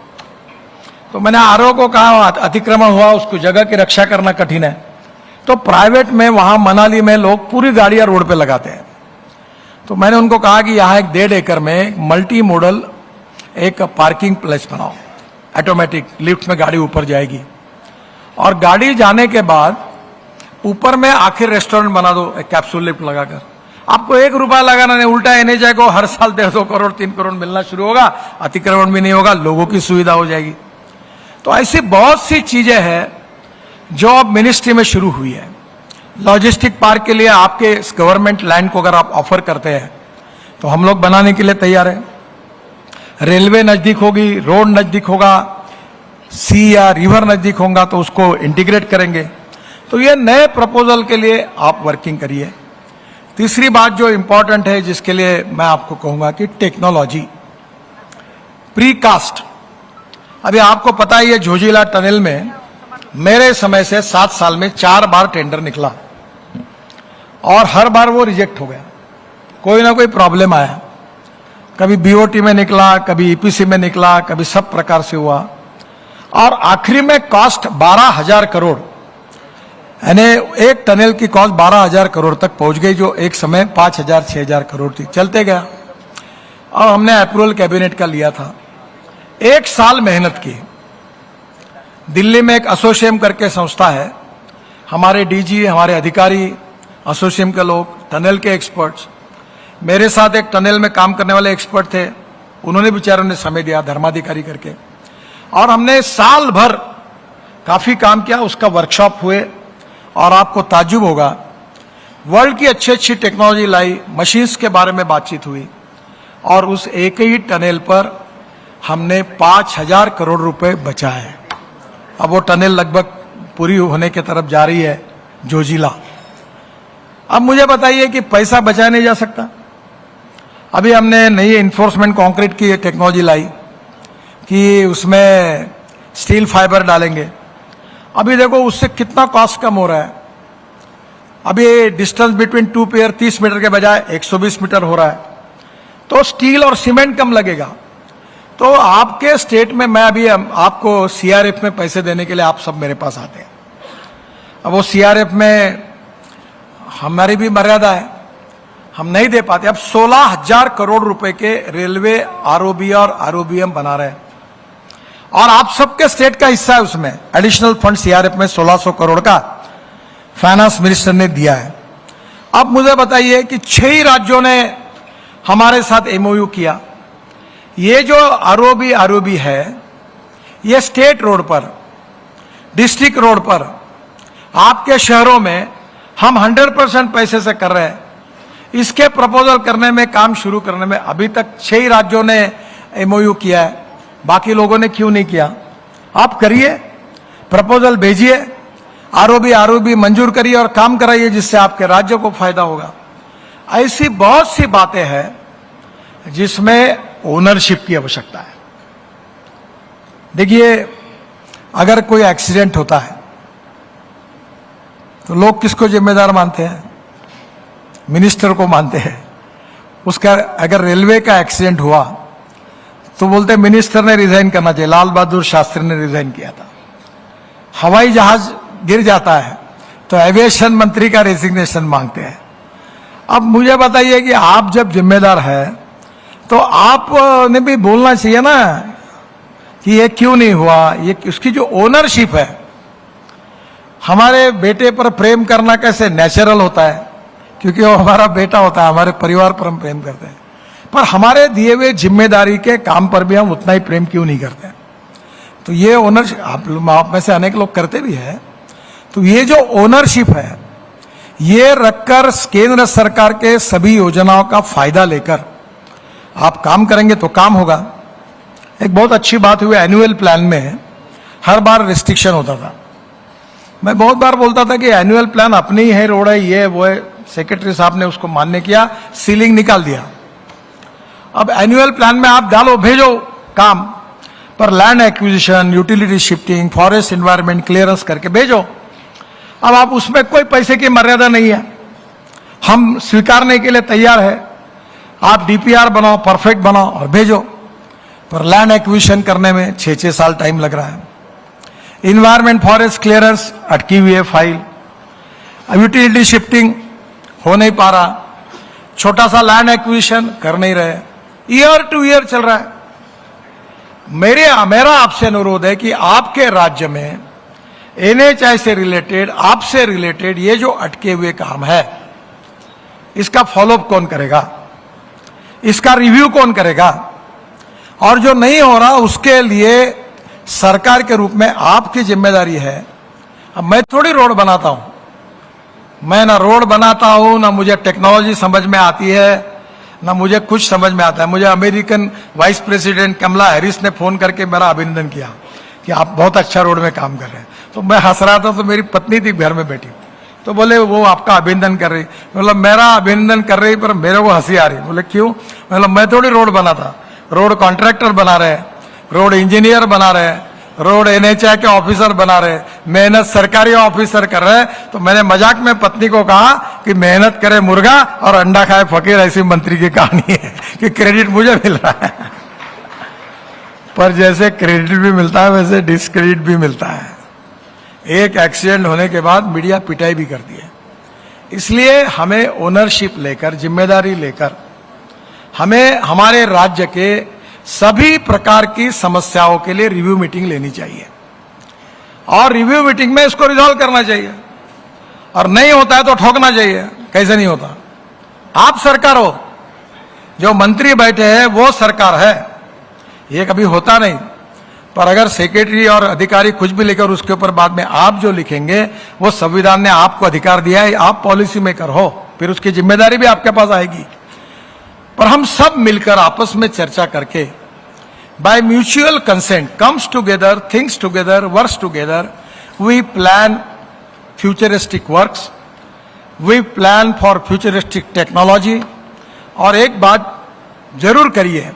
तो मैंने आरओ को कहा अतिक्रमण हुआ, उसको जगह की रक्षा करना कठिन है। तो प्राइवेट में वहां मनाली में लोग पूरी गाड़ियां रोड पे लगाते हैं। तो मैंने उनको कहा कि यहां एक 1.5 एकड़ में मल्टी मॉडल एक पार्किंग प्लेस बनाओ, ऑटोमेटिक लिफ्ट में गाड़ी ऊपर जाएगी, और गाड़ी जाने के बाद ऊपर में आखिर रेस्टोरेंट बना दो, एक कैप्सूल लिफ्ट लगाकर। आपको 1 रुपया लगाना नहीं, उल्टा एनएचआई को हर साल 1.5 करोड़ 3 करोड़ मिलना शुरू होगा, अतिक्रमण भी नहीं होगा, लोगों की सुविधा हो जाएगी। तो ऐसी बहुत सी चीजें हैं जो अब मिनिस्ट्री में शुरू हुई है। लॉजिस्टिक पार्क के लिए आपके गवर्नमेंट लैंड को अगर आप ऑफर करते हैं तो हम लोग बनाने के लिए तैयार हैं। रेलवे नजदीक होगी, रोड नजदीक होगा, सी या रिवर नजदीक होगा तो उसको इंटीग्रेट करेंगे। तो ये नए प्रपोजल के लिए आप वर्किंग करिए। तीसरी बात जो इंपॉर्टेंट है, जिसके लिए मैं आपको कहूंगा कि टेक्नोलॉजी, प्रीकास्ट। अभी आपको पता है ये झोजिला टनल में मेरे समय से 7 साल में 4 बार टेंडर निकला और हर बार वो रिजेक्ट हो गया, कोई ना कोई प्रॉब्लम आया। कभी बीओटी में निकला, कभी ईपीसी में निकला, कभी सब प्रकार से हुआ, और आखिरी में कॉस्ट 12,000 करोड़, यानी एक टनल की कॉस्ट 12,000 करोड़ तक पहुंच गई, जो एक समय 5,000 6,000 करोड़ थी। चलते गया और हमने अप्रूवल कैबिनेट का लिया था। 1 साल मेहनत की। दिल्ली में एक एसोसिएम करके संस्था है, हमारे डीजी, हमारे अधिकारी, एसोसिएम के लोग, टनल के एक्सपर्ट्स, मेरे साथ एक टनल में काम करने वाले एक्सपर्ट थे, उन्होंने बेचारों ने समय दिया धर्माधिकारी करके, और हमने साल भर काफी काम किया। उसका वर्कशॉप हुए और आपको ताज्जुब होगा, वर्ल्ड की अच्छी अच्छी टेक्नोलॉजी लाई, मशीन्स के बारे में बातचीत हुई, और उस एक ही टनल पर हमने 5,000 करोड़ रुपए बचाए। अब वो टनल लगभग पूरी होने की तरफ जा रही है, जोजिला। अब मुझे बताइए कि पैसा बचाया नहीं जा सकता? अभी हमने नई इन्फोर्समेंट कंक्रीट की टेक्नोलॉजी लाई कि उसमें स्टील फाइबर डालेंगे। अभी देखो उससे कितना कॉस्ट कम हो रहा है। अभी डिस्टेंस बिटवीन 2 पेयर 30 मीटर के बजाय 120 मीटर हो रहा है, तो स्टील और सीमेंट कम लगेगा। तो आपके स्टेट में, मैं अभी आपको सीआरएफ में पैसे देने के लिए आप सब मेरे पास आते हैं। अब वो सीआरएफ में हमारी भी मर्यादा है, हम नहीं दे पाते। अब 16,000 करोड़ रुपए के रेलवे आरओबी और आरओबीएम बना रहे हैं, और आप सबके स्टेट का हिस्सा है उसमें। एडिशनल फंड सीआरएफ में 1,600 करोड़ का फाइनेंस मिनिस्टर ने दिया है। अब मुझे बताइए कि 6 राज्यों ने हमारे साथ एमओयू किया। ये जो आरओबी है, ये स्टेट रोड पर, डिस्ट्रिक्ट रोड पर, आपके शहरों में हम 100% पैसे से कर रहे हैं। इसके प्रपोजल करने में, काम शुरू करने में अभी तक 6 राज्यों ने एमओयू किया है, बाकी लोगों ने क्यों नहीं किया? आप करिए, प्रपोजल भेजिए, आरओबी मंजूर करिए और काम कराइए, जिससे आपके राज्य को फायदा होगा। ऐसी बहुत सी बातें हैं जिसमें ओनरशिप की आवश्यकता है। देखिए, अगर कोई एक्सीडेंट होता है तो लोग किसको जिम्मेदार मानते हैं? मिनिस्टर को मानते हैं। उसका अगर रेलवे का एक्सीडेंट हुआ तो बोलते हैं मिनिस्टर ने रिजाइन करना चाहिए। लाल बहादुर शास्त्री ने रिजाइन किया था। हवाई जहाज गिर जाता है तो एविएशन मंत्री का रेजिग्नेशन मांगते हैं। अब मुझे बताइए कि आप जब जिम्मेदार है तो आपने भी बोलना चाहिए ना कि ये क्यों नहीं हुआ। ये उसकी जो ओनरशिप है, हमारे बेटे पर प्रेम करना कैसे नेचुरल होता है, क्योंकि वो हमारा बेटा होता है, हमारे परिवार पर हम प्रेम करते हैं, पर हमारे दिए हुए जिम्मेदारी के काम पर भी हम उतना ही प्रेम क्यों नहीं करते? तो ये ओनरशिप आप में से अनेक लोग करते भी हैं। तो ये जो ओनरशिप है, ये रखकर केंद्र सरकार के सभी योजनाओं का फायदा लेकर आप काम करेंगे तो काम होगा। एक बहुत अच्छी बात हुई, एनुअल प्लान में हर बार रिस्ट्रिक्शन होता था। मैं बहुत बार बोलता था कि एनुअल प्लान अपनी ही है, रोड है, ये है, वो है। सेक्रेटरी साहब ने उसको मान्य किया, सीलिंग निकाल दिया। अब एनुअल प्लान में आप डालो, भेजो काम, पर land acquisition, utility shifting, forest environment clearance करके भेजो। अब आप उसमें कोई पैसे की मर्यादा नहीं है, हम स्वीकारने के लिए तैयार है। आप डीपीआर बनाओ, परफेक्ट बनाओ और भेजो। पर लैंड एक्विजिशन करने में 6-6 साल टाइम लग रहा है। इन्वायरमेंट फॉरेस्ट क्लियरेंस अटकी हुई है फाइल। यूटिलिटी शिफ्टिंग हो नहीं पा रहा। छोटा सा लैंड एक्विजिशन कर नहीं रहे, ईयर टू ईयर चल रहा है। मेरा आपसे अनुरोध है कि आपके राज्य में एनएचआई से रिलेटेड, आपसे रिलेटेड ये जो अटके हुए काम है, इसका फॉलोअप कौन करेगा, इसका रिव्यू कौन करेगा, और जो नहीं हो रहा उसके लिए सरकार के रूप में आपकी जिम्मेदारी है। अब मैं थोड़ी रोड बनाता हूं, मैं ना रोड बनाता हूं, ना मुझे टेक्नोलॉजी समझ में आती है, ना मुझे कुछ समझ में आता है। मुझे American vice president Kamala Harris ने फोन करके मेरा अभिनंदन किया कि आप बहुत अच्छा रोड में काम कर रहे हैं। तो मैं हंस रहा था, तो मेरी पत्नी थी घर में बैठी, तो बोले वो आपका अभिनंदन कर रही। मतलब मेरा अभिनंदन कर रही, पर मेरे को हंसी आ रही। बोले क्यों? मतलब मैं थोड़ी रोड बनाता, रोड कॉन्ट्रैक्टर बना रहे, रोड इंजीनियर बना रहे, रोड एनएचआई के ऑफिसर बना रहे, मेहनत सरकारी ऑफिसर कर रहे। तो मैंने मजाक में पत्नी को कहा कि मेहनत करे मुर्गा और अंडा खाए फकीर, ऐसी मंत्री की कहानी है कि क्रेडिट मुझे मिल रहा है। पर जैसे क्रेडिट भी मिलता है वैसे डिस्क्रेडिट भी मिलता है। एक एक्सीडेंट होने के बाद मीडिया पिटाई भी करती है। इसलिए हमें ओनरशिप लेकर, जिम्मेदारी लेकर, हमें हमारे राज्य के सभी प्रकार की समस्याओं के लिए रिव्यू मीटिंग लेनी चाहिए और रिव्यू मीटिंग में इसको रिजॉल्व करना चाहिए। और नहीं होता है तो ठोकना चाहिए। कैसे नहीं होता? आप सरकार हो, जो मंत्री बैठे हैं वो सरकार है, ये कभी होता नहीं। पर अगर सेक्रेटरी और अधिकारी कुछ भी लेकर उसके ऊपर बाद में आप जो लिखेंगे, वो संविधान ने आपको अधिकार दिया है, आप पॉलिसी मेकर हो, फिर उसकी जिम्मेदारी भी आपके पास आएगी। पर हम सब मिलकर आपस में चर्चा करके, by mutual consent, comes together, thinks together, works together, we plan futuristic works, we plan for futuristic technology. और एक बात जरूर करिए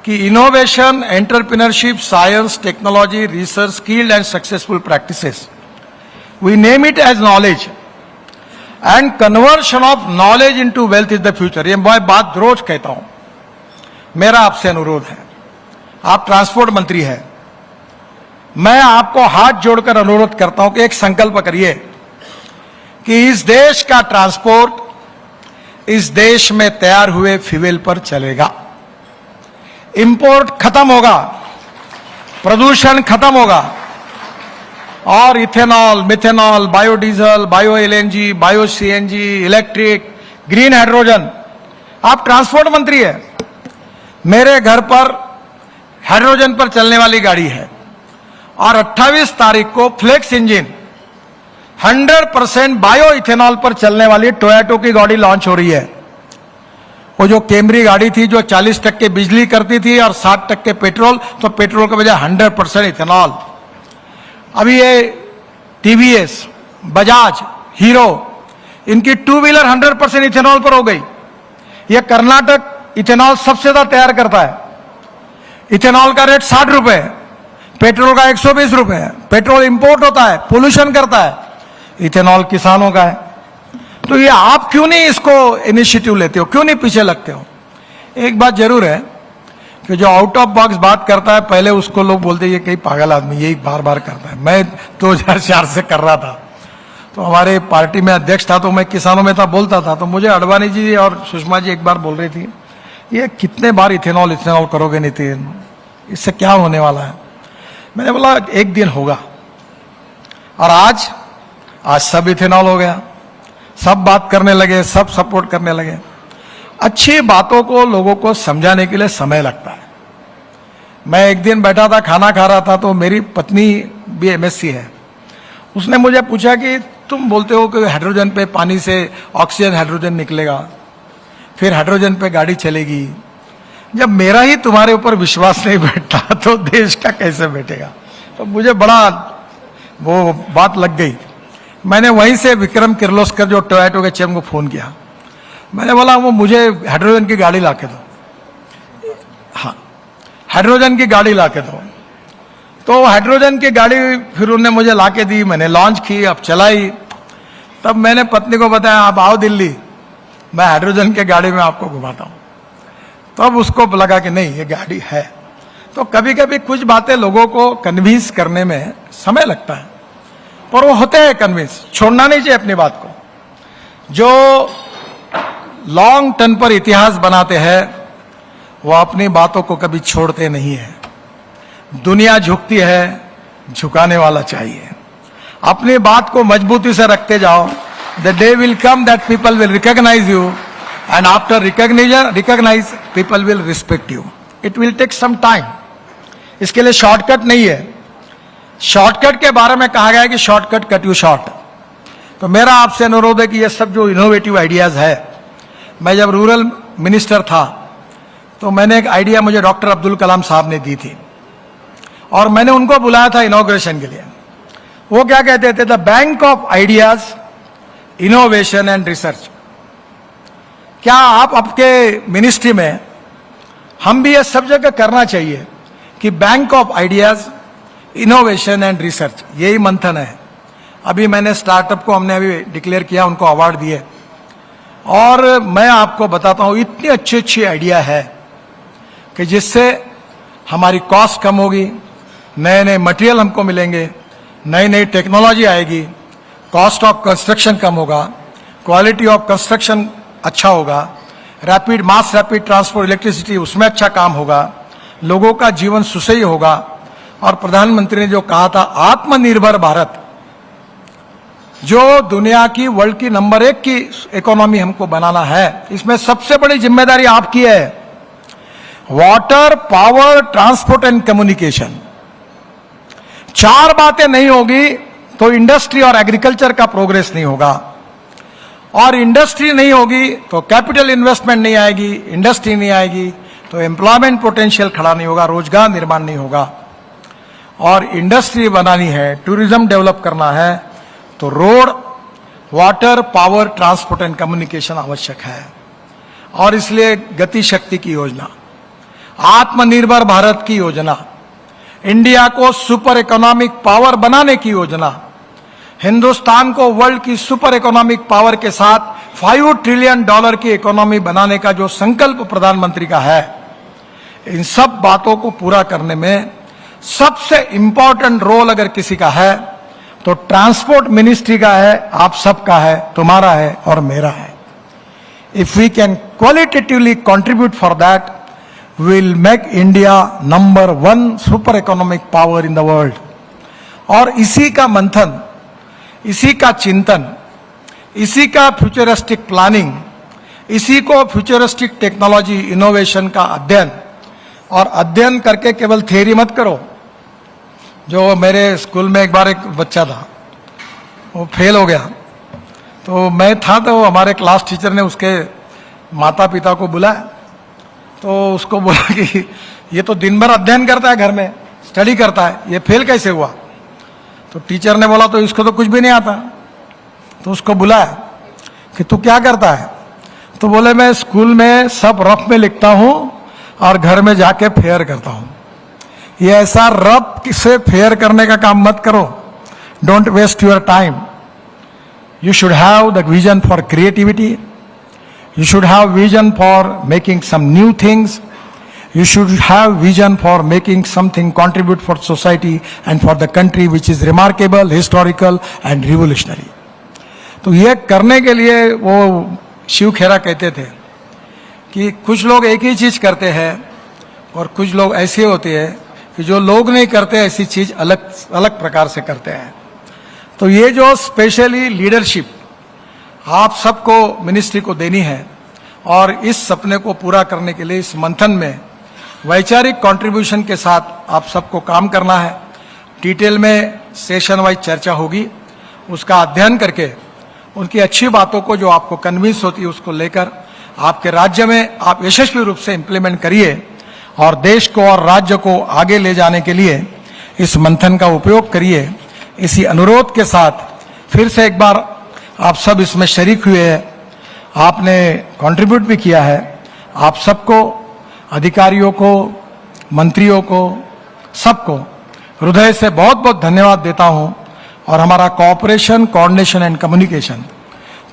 कि innovation, entrepreneurship, science, technology, research, skilled and successful practices, we name it as knowledge and conversion of knowledge into wealth is the future. ये मैं बात रोज कहता हूं। मेरा आपसे अनुरोध है, आप ट्रांसपोर्ट मंत्री हैं, मैं आपको हाथ जोड़कर अनुरोध करता हूं कि एक संकल्प करिए कि इस देश का ट्रांसपोर्ट इस देश में तैयार हुए फ्यूल पर चलेगा। इंपोर्ट खत्म होगा, प्रदूषण खत्म होगा, और ethanol, methanol, biodiesel, bio LNG, bio CNG, electric, green hydrogen. आप ट्रांसपोर्ट मंत्री है, मेरे घर पर हाइड्रोजन पर चलने वाली गाड़ी है और 28 तारीख को फ्लेक्स इंजन 100% बायो इथेनॉल पर चलने वाली टोयोटा की गाड़ी लॉन्च हो रही है। वो जो कैमरी गाड़ी थी जो 40% बिजली करती थी और 60% पेट्रोल, तो पेट्रोल के बजाय 100% इथेनॉल। अभी ये टीवीएस, बजाज, हीरो, इनकी टू व्हीलर 100% इथेनॉल पर हो गई। ये कर्नाटक इथेनॉल सबसे ज्यादा तैयार करता है। इथेनॉल का रेट 60 रुपए है, पेट्रोल का 120 रुपए है। पेट्रोल इंपोर्ट होता है, पोल्यूशन करता है, इथेनॉल किसानों का है। तो ये आप क्यों नहीं इसको इनिशिएटिव लेते हो, क्यों नहीं पीछे लगते हो? एक बात जरूर है कि जो आउट ऑफ बॉक्स बात करता है, पहले उसको लोग बोलते हैं ये कई पागल आदमी, यही बार बार करता है। मैं 2004 से कर रहा था, तो हमारे पार्टी में अध्यक्ष था, तो मैं किसानों में था, बोलता था। तो मुझे अडवाणी जी और सुषमा जी एक बार बोल रही थी, ये कितने बार इथेनॉल करोगे नितिन, इससे क्या होने वाला है? मैंने बोला एक दिन होगा। और आज सब इथेनॉल हो गया, सब बात करने लगे, सब सपोर्ट करने लगे। अच्छी बातों को लोगों को समझाने के लिए समय लगता है। मैं एक दिन बैठा था, खाना खा रहा था, तो मेरी पत्नी भी एमएससी है। उसने मुझे पूछा कि तुम बोलते हो कि हाइड्रोजन पे, पानी से ऑक्सीजन हाइड्रोजन निकलेगा, फिर हाइड्रोजन पे गाड़ी चलेगी। जब मेरा ही तुम्हारे ऊपर विश्वास नहीं बैठता तो देश का कैसे बैठेगा? तो मुझे बड़ा वो बात लग गई। मैंने वहीं से विक्रम किर्लोस्कर जो टोयोटा के चेयरमैन को फोन किया। मैंने बोला वो मुझे हाइड्रोजन की गाड़ी ला के दो, हाँ हाइड्रोजन की गाड़ी ला के दो। तो हाइड्रोजन की गाड़ी फिर उन्होंने मुझे ला के दी, मैंने लॉन्च की, अब चलाई। तब मैंने पत्नी को बताया आप आओ दिल्ली, मैं हाइड्रोजन की गाड़ी में आपको घुमाता हूं। तब उसको लगा कि नहीं ये गाड़ी है। तो कभी कभी कुछ बातें लोगों को कन्विंस करने में समय लगता है, पर वो होते हैं कन्विंस। छोड़ना नहीं चाहिए अपनी बात को। जो लॉन्ग टर्म पर इतिहास बनाते हैं वो अपनी बातों को कभी छोड़ते नहीं है। दुनिया झुकती है, झुकाने वाला चाहिए। अपनी बात को मजबूती से रखते जाओ। The day will come that people will recognise you, and after recognise people will respect you. It will take some time. इसके लिए शॉर्टकट नहीं है। शॉर्टकट के बारे में कहा गया है कि शॉर्टकट कट यू शॉर्ट। तो मेरा आपसे अनुरोध है कि ये सब जो इनोवेटिव आइडियाज है, मैं जब रूरल मिनिस्टर था तो मैंने एक आइडिया मुझे डॉक्टर अब्दुल कलाम साहब ने दी थी, और मैंने उनको बुलाया था इनॉग्रेशन के लिए। वो क्या कहते थे? The bank of ideas, innovation and research. क्या आप आपके मिनिस्ट्री में, हम भी ये सब जगह करना चाहिए कि bank of ideas, innovation and research, यही मंथन है। अभी मैंने स्टार्टअप को हमने अभी डिक्लेयर किया, उनको अवार्ड दिए। और मैं आपको बताता हूं इतनी अच्छी अच्छी आइडिया है कि जिससे हमारी कॉस्ट कम होगी, नए नए मटेरियल हमको मिलेंगे, नई नई टेक्नोलॉजी आएगी, कॉस्ट ऑफ कंस्ट्रक्शन कम होगा, क्वालिटी ऑफ कंस्ट्रक्शन अच्छा होगा, रैपिड मास रैपिड ट्रांसपोर्ट इलेक्ट्रिसिटी उसमें अच्छा काम होगा, लोगों का जीवन सुसह्य होगा। और प्रधानमंत्री ने जो कहा था आत्मनिर्भर भारत, जो दुनिया की वर्ल्ड की नंबर 1 की इकोनॉमी हमको बनाना है, इसमें सबसे बड़ी जिम्मेदारी आपकी है। Water, power, transport and communication, 4 बातें नहीं होगी तो इंडस्ट्री और एग्रीकल्चर का प्रोग्रेस नहीं होगा। और इंडस्ट्री नहीं होगी तो कैपिटल इन्वेस्टमेंट नहीं आएगी, इंडस्ट्री नहीं आएगी तो एम्प्लॉयमेंट पोटेंशियल खड़ा नहीं होगा, रोजगार निर्माण नहीं होगा। और इंडस्ट्री बनानी है, टूरिज्म डेवलप करना है, तो road, water, power, transport and communication आवश्यक है। और इसलिए गति शक्ति की योजना, आत्मनिर्भर भारत की योजना, इंडिया को सुपर इकोनॉमिक पावर बनाने की योजना, हिंदुस्तान को वर्ल्ड की सुपर इकोनॉमिक पावर के साथ $5 ट्रिलियन की इकोनॉमी बनाने का जो संकल्प प्रधानमंत्री का है, इन सब बातों को पूरा करने में सबसे इंपॉर्टेंट रोल अगर किसी का है तो ट्रांसपोर्ट मिनिस्ट्री का है, आप सबका है, तुम्हारा है और मेरा है। If we can qualitatively contribute for that, will make India number 1 super economic power in the world. और इसी का मंथन, इसी का चिंतन, इसी का फ्यूचरिस्टिक प्लानिंग, इसी को फ्यूचरिस्टिक टेक्नोलॉजी इनोवेशन का अध्ययन, और अध्ययन करके केवल थियरी मत करो। जो मेरे स्कूल में एक बार एक बच्चा था, वो फेल हो गया। तो मैं था, तो हमारे क्लास टीचर ने उसके माता पिता को बुलाया, तो उसको बोला कि ये तो दिन भर अध्ययन करता है, घर में स्टडी करता है, ये फेल कैसे हुआ? तो टीचर ने बोला तो इसको तो कुछ भी नहीं आता। तो उसको बुलाया कि तू क्या करता है? तो बोले मैं स्कूल में सब रफ में लिखता हूं और घर में जाके फेयर करता हूं। ये ऐसा रफ से फेयर करने का काम मत करो। Don't waste your time. You should have the vision for creativity. You should have vision for making some new things. You should have vision for making something contribute for society and for the country which is remarkable, historical and revolutionary. तो ये करने के लिए वो शिव खेरा कहते थे कि कुछ लोग एक ही चीज करते हैं और कुछ लोग ऐसे होते हैं कि जो लोग नहीं करते ऐसी चीज अलग अलग प्रकार से करते हैं। तो ये जो स्पेशली लीडरशिप आप सबको मिनिस्ट्री को देनी है और इस सपने को पूरा करने के लिए इस मंथन में वैचारिक कंट्रीब्यूशन के साथ आप सबको काम करना है। डिटेल में सेशन वाइज चर्चा होगी, उसका अध्ययन करके उनकी अच्छी बातों को जो आपको कन्विंस होती है उसको लेकर आपके राज्य में आप यशस्वी रूप से इंप्लीमेंट करिए और देश को और राज्य को आगे ले जाने के लिए इस मंथन का उपयोग करिए। इसी अनुरोध के साथ फिर से एक बार आप सब इसमें शरीक हुए हैं, आपने कंट्रीब्यूट भी किया है। आप सबको, अधिकारियों को, मंत्रियों को, सबको हृदय से बहुत बहुत धन्यवाद देता हूं। और हमारा cooperation, coordination and communication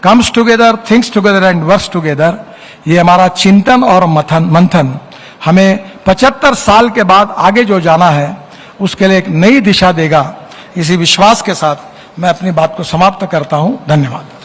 comes together, thinks together and works together, ये हमारा चिंतन और मंथन हमें 75 साल के बाद आगे जो जाना है उसके लिए एक नई दिशा देगा। इसी विश्वास के साथ मैं अपनी बात को समाप्त करता हूं। धन्यवाद।